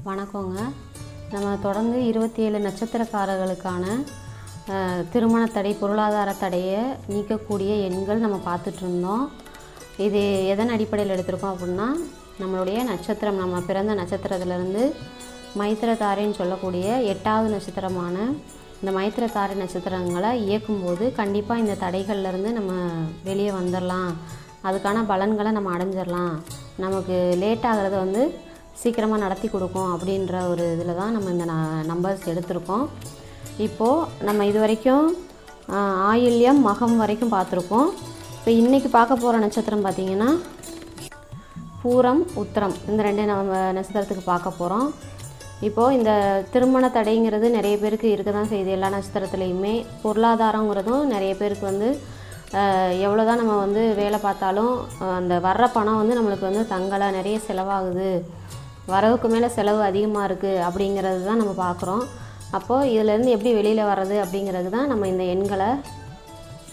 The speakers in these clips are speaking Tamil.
வணக்கங்க. நம்ம தொடர்ந்து 27 நட்சத்திரக்காரர்களுக்கான திருமண தடை, பொருளாதார தடையை நீக்கக்கூடிய எண்கள் நம்ம பார்த்துட்ருந்தோம். இது எதன் அடிப்படையில் எடுத்திருக்கோம் அப்படின்னா, நம்மளுடைய நட்சத்திரம், நம்ம பிறந்த நட்சத்திரத்திலேருந்து மைத்திரத்தாரைன்னு சொல்லக்கூடிய 8வது நட்சத்திரமான இந்த மைத்திரத்தாரை நட்சத்திரங்களை இயக்கும்போது கண்டிப்பாக இந்த தடைகள்லேருந்து நம்ம வெளியே வந்துடலாம், அதுக்கான பலன்களை நம்ம அடைஞ்சிடலாம், நமக்கு லேட் ஆகிறது சீக்கிரமாக நடத்தி கொடுக்கும் அப்படின்ற ஒரு இதில் தான் நம்ம இந்த நம்பர்ஸ் எடுத்திருக்கோம். இப்போது நம்ம இது வரைக்கும் ஆயில்யம், மகம் வரைக்கும் பார்த்துருக்கோம். இப்போ இன்றைக்கி பார்க்க போகிற நட்சத்திரம் பார்த்திங்கன்னா பூரம், உத்திரம், இந்த ரெண்டு நம்ம நட்சத்திரத்துக்கு பார்க்க போகிறோம். இப்போது இந்த திருமண தடைங்கிறது நிறைய பேருக்கு இருக்க தான் செய்யுது. எல்லா நட்சத்திரத்துலேயுமே பொருளாதாரங்கிறதும் நிறைய பேருக்கு எவ்வளோ தான் நம்ம வேலை பார்த்தாலும் அந்த வர்ற பணம் நம்மளுக்கு தங்கலை, நிறைய செலவாகுது, வரவுக்கு மேலே செலவு அதிகமாக இருக்குது அப்படிங்கிறது தான் நம்ம பார்க்குறோம். அப்போது இதிலேருந்து எப்படி வெளியில் வர்றது அப்படிங்கிறது தான் நம்ம இந்த எண்களை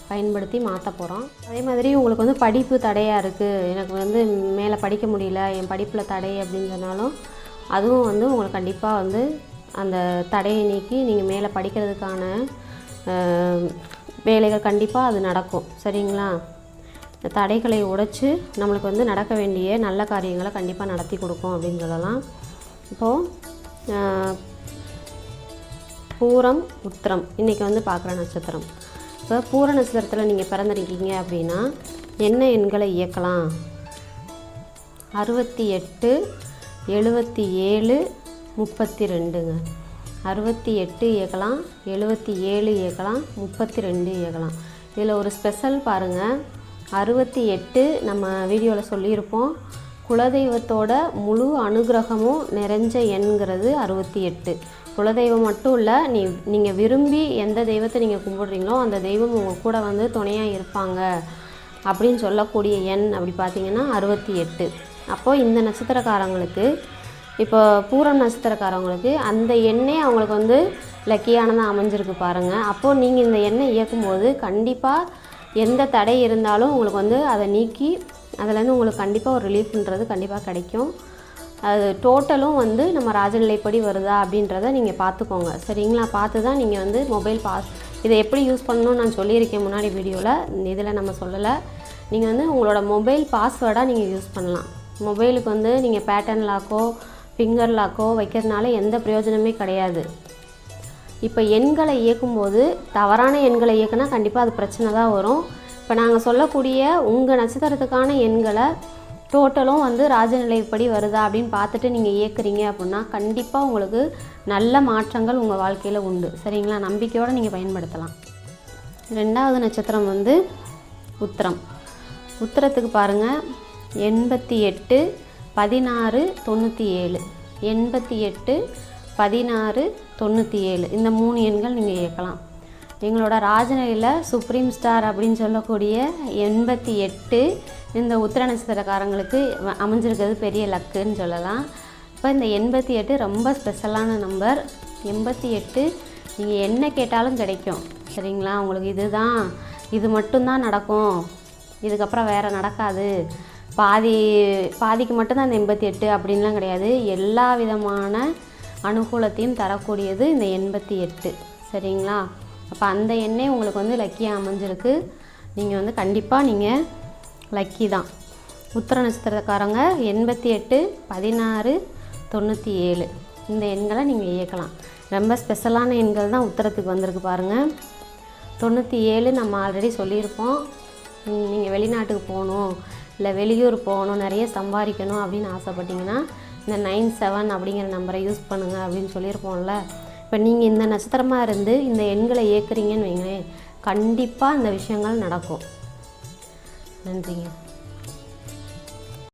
பயன்படுத்தி மாற்ற போகிறோம். அதே மாதிரி உங்களுக்கு படிப்பு தடையாக இருக்குது, எனக்கு மேலே படிக்க முடியல, என் படிப்பில் தடை அப்படின்னு சொன்னாலும் அதுவும் உங்களுக்கு கண்டிப்பாக அந்த தடையை நீக்கி நீங்கள் மேலே படிக்கிறதுக்கான வேலைகள் கண்டிப்பாக அது நடக்கும். சரிங்களா? இந்த தடைகளை உடைச்சி நம்மளுக்கு நடக்க வேண்டிய நல்ல காரியங்களை கண்டிப்பாக நடத்தி கொடுக்கும் அப்படின்னு சொல்லலாம். இப்போது பூரம், உத்திரம் இன்றைக்கி பார்க்குற நட்சத்திரம். இப்போ பூர நட்சத்திரத்தில் நீங்கள் பிறந்திருக்கீங்க அப்படின்னா என்ன எண்களை இயக்கலாம்? 68, 77, 32ங்க. 68 இயக்கலாம், 77 இயக்கலாம், 32 இயக்கலாம். இதில் ஒரு ஸ்பெஷல் பாருங்கள். 68 நம்ம வீடியோவில் சொல்லியிருப்போம், குலதெய்வத்தோட முழு அனுகிரகமும் நிறைஞ்ச எண்கிறது 68. குலதெய்வம் மட்டும் இல்லை, நீங்கள் விரும்பி எந்த தெய்வத்தை நீங்கள் கும்பிடுறீங்களோ அந்த தெய்வம் உங்கள் கூட துணையாக இருப்பாங்க அப்படின்னு சொல்லக்கூடிய எண் அப்படி பார்த்திங்கன்னா 68. அப்போது இந்த நட்சத்திரக்காரங்களுக்கு, இப்போ பூரம் நட்சத்திரக்காரங்களுக்கு அந்த எண்ணே அவங்களுக்கு லக்கியானதாக அமைஞ்சிருக்கு பாருங்கள். அப்போது நீங்கள் இந்த எண்ணை இயக்கும்போது கண்டிப்பாக எந்த தடை இருந்தாலும் உங்களுக்கு அதை நீக்கி அதிலேருந்து உங்களுக்கு கண்டிப்பாக ஒரு ரிலீஃப்ன்றது கண்டிப்பாக கிடைக்கும். அது டோட்டலும் நம்ம ராஜநிலைப்படி வருதா அப்படின்றத நீங்கள் பார்த்துக்கோங்க. சரிங்களா? பார்த்து தான் நீங்கள் மொபைல் இதை எப்படி யூஸ் பண்ணணும்னு நான் சொல்லியிருக்கேன் முன்னாடி வீடியோவில், இதில் நம்ம சொல்லலை. நீங்கள் உங்களோட மொபைல் பாஸ்வேர்டாக நீங்கள் யூஸ் பண்ணலாம். மொபைலுக்கு நீங்கள் பேட்டர்ன் லாக்கோ ஃபிங்கர் லாக்கோ வைக்கிறதுனால எந்த பிரயோஜனமே கிடையாது. இப்போ எண்களை இயக்கும்போது தவறான எண்களை இயக்குனா கண்டிப்பாக அது பிரச்சனை தான் வரும். இப்போ நாங்கள் சொல்லக்கூடிய உங்கள் நட்சத்திரத்துக்கான எண்களை டோட்டலும் ராஜநிலைப்படி வருதா அப்படின்னு பார்த்துட்டு நீங்கள் இயக்குறீங்க அப்படின்னா கண்டிப்பாக உங்களுக்கு நல்ல மாற்றங்கள் உங்கள் வாழ்க்கையில் உண்டு. சரிங்களா? நம்பிக்கையோடு நீங்கள் பயன்படுத்தலாம். 2வது நட்சத்திரம் உத்திரம். உத்திரத்துக்கு பாருங்கள், 88, 16, 97. 88, 16, 97 இந்த 3 எண்கள் நீங்கள் இயக்கலாம். எங்களோட ராஜநிலையில் சுப்ரீம் ஸ்டார் அப்படின்னு சொல்லக்கூடிய 88 இந்த உத்திர நட்சத்திரக்காரங்களுக்கு அமைஞ்சிருக்கிறது பெரிய லக்குன்னு சொல்லலாம். இப்போ இந்த 88 ரொம்ப ஸ்பெஷலான நம்பர். 88 நீங்கள் என்ன கேட்டாலும் கிடைக்கும். சரிங்களா? உங்களுக்கு இது மட்டும்தான் நடக்கும், இதுக்கப்புறம் வேறு நடக்காது, பாதிக்கு மட்டும்தான் இந்த 88 அப்படின்லாம் கிடையாது. எல்லா விதமான அனுகூலத்தையும் தரக்கூடியது இந்த 88. சரிங்களா? அப்போ அந்த எண்ணே உங்களுக்கு லக்கியாக அமைஞ்சிருக்கு. நீங்கள் கண்டிப்பாக நீங்கள் லக்கி தான். உத்திர நட்சத்திரக்காரங்க 88, 16, 97 இந்த எண்களை நீங்கள் இயக்கலாம். ரொம்ப ஸ்பெஷலான எண்கள் தான் உத்திரத்துக்கு வந்திருக்கு பாருங்கள். 97 நம்ம ஆல்ரெடி சொல்லியிருப்போம். நீங்கள் வெளிநாட்டுக்கு போகணும், இல்லை வெளியூர் போகணும், நிறைய சம்பாதிக்கணும் அப்படின்னு ஆசைப்பட்டீங்கன்னா இந்த 97 அப்படிங்கிற நம்பரை யூஸ் பண்ணுங்கள் அப்படின்னு சொல்லியிருப்போம்ல. இப்போ நீங்கள் இந்த நட்சத்திரமாக இருந்து இந்த எண்களை இயக்குறீங்கன்னு வைங்களேன், கண்டிப்பாக இந்த விஷயங்கள் நடக்கும். நன்றிங்க.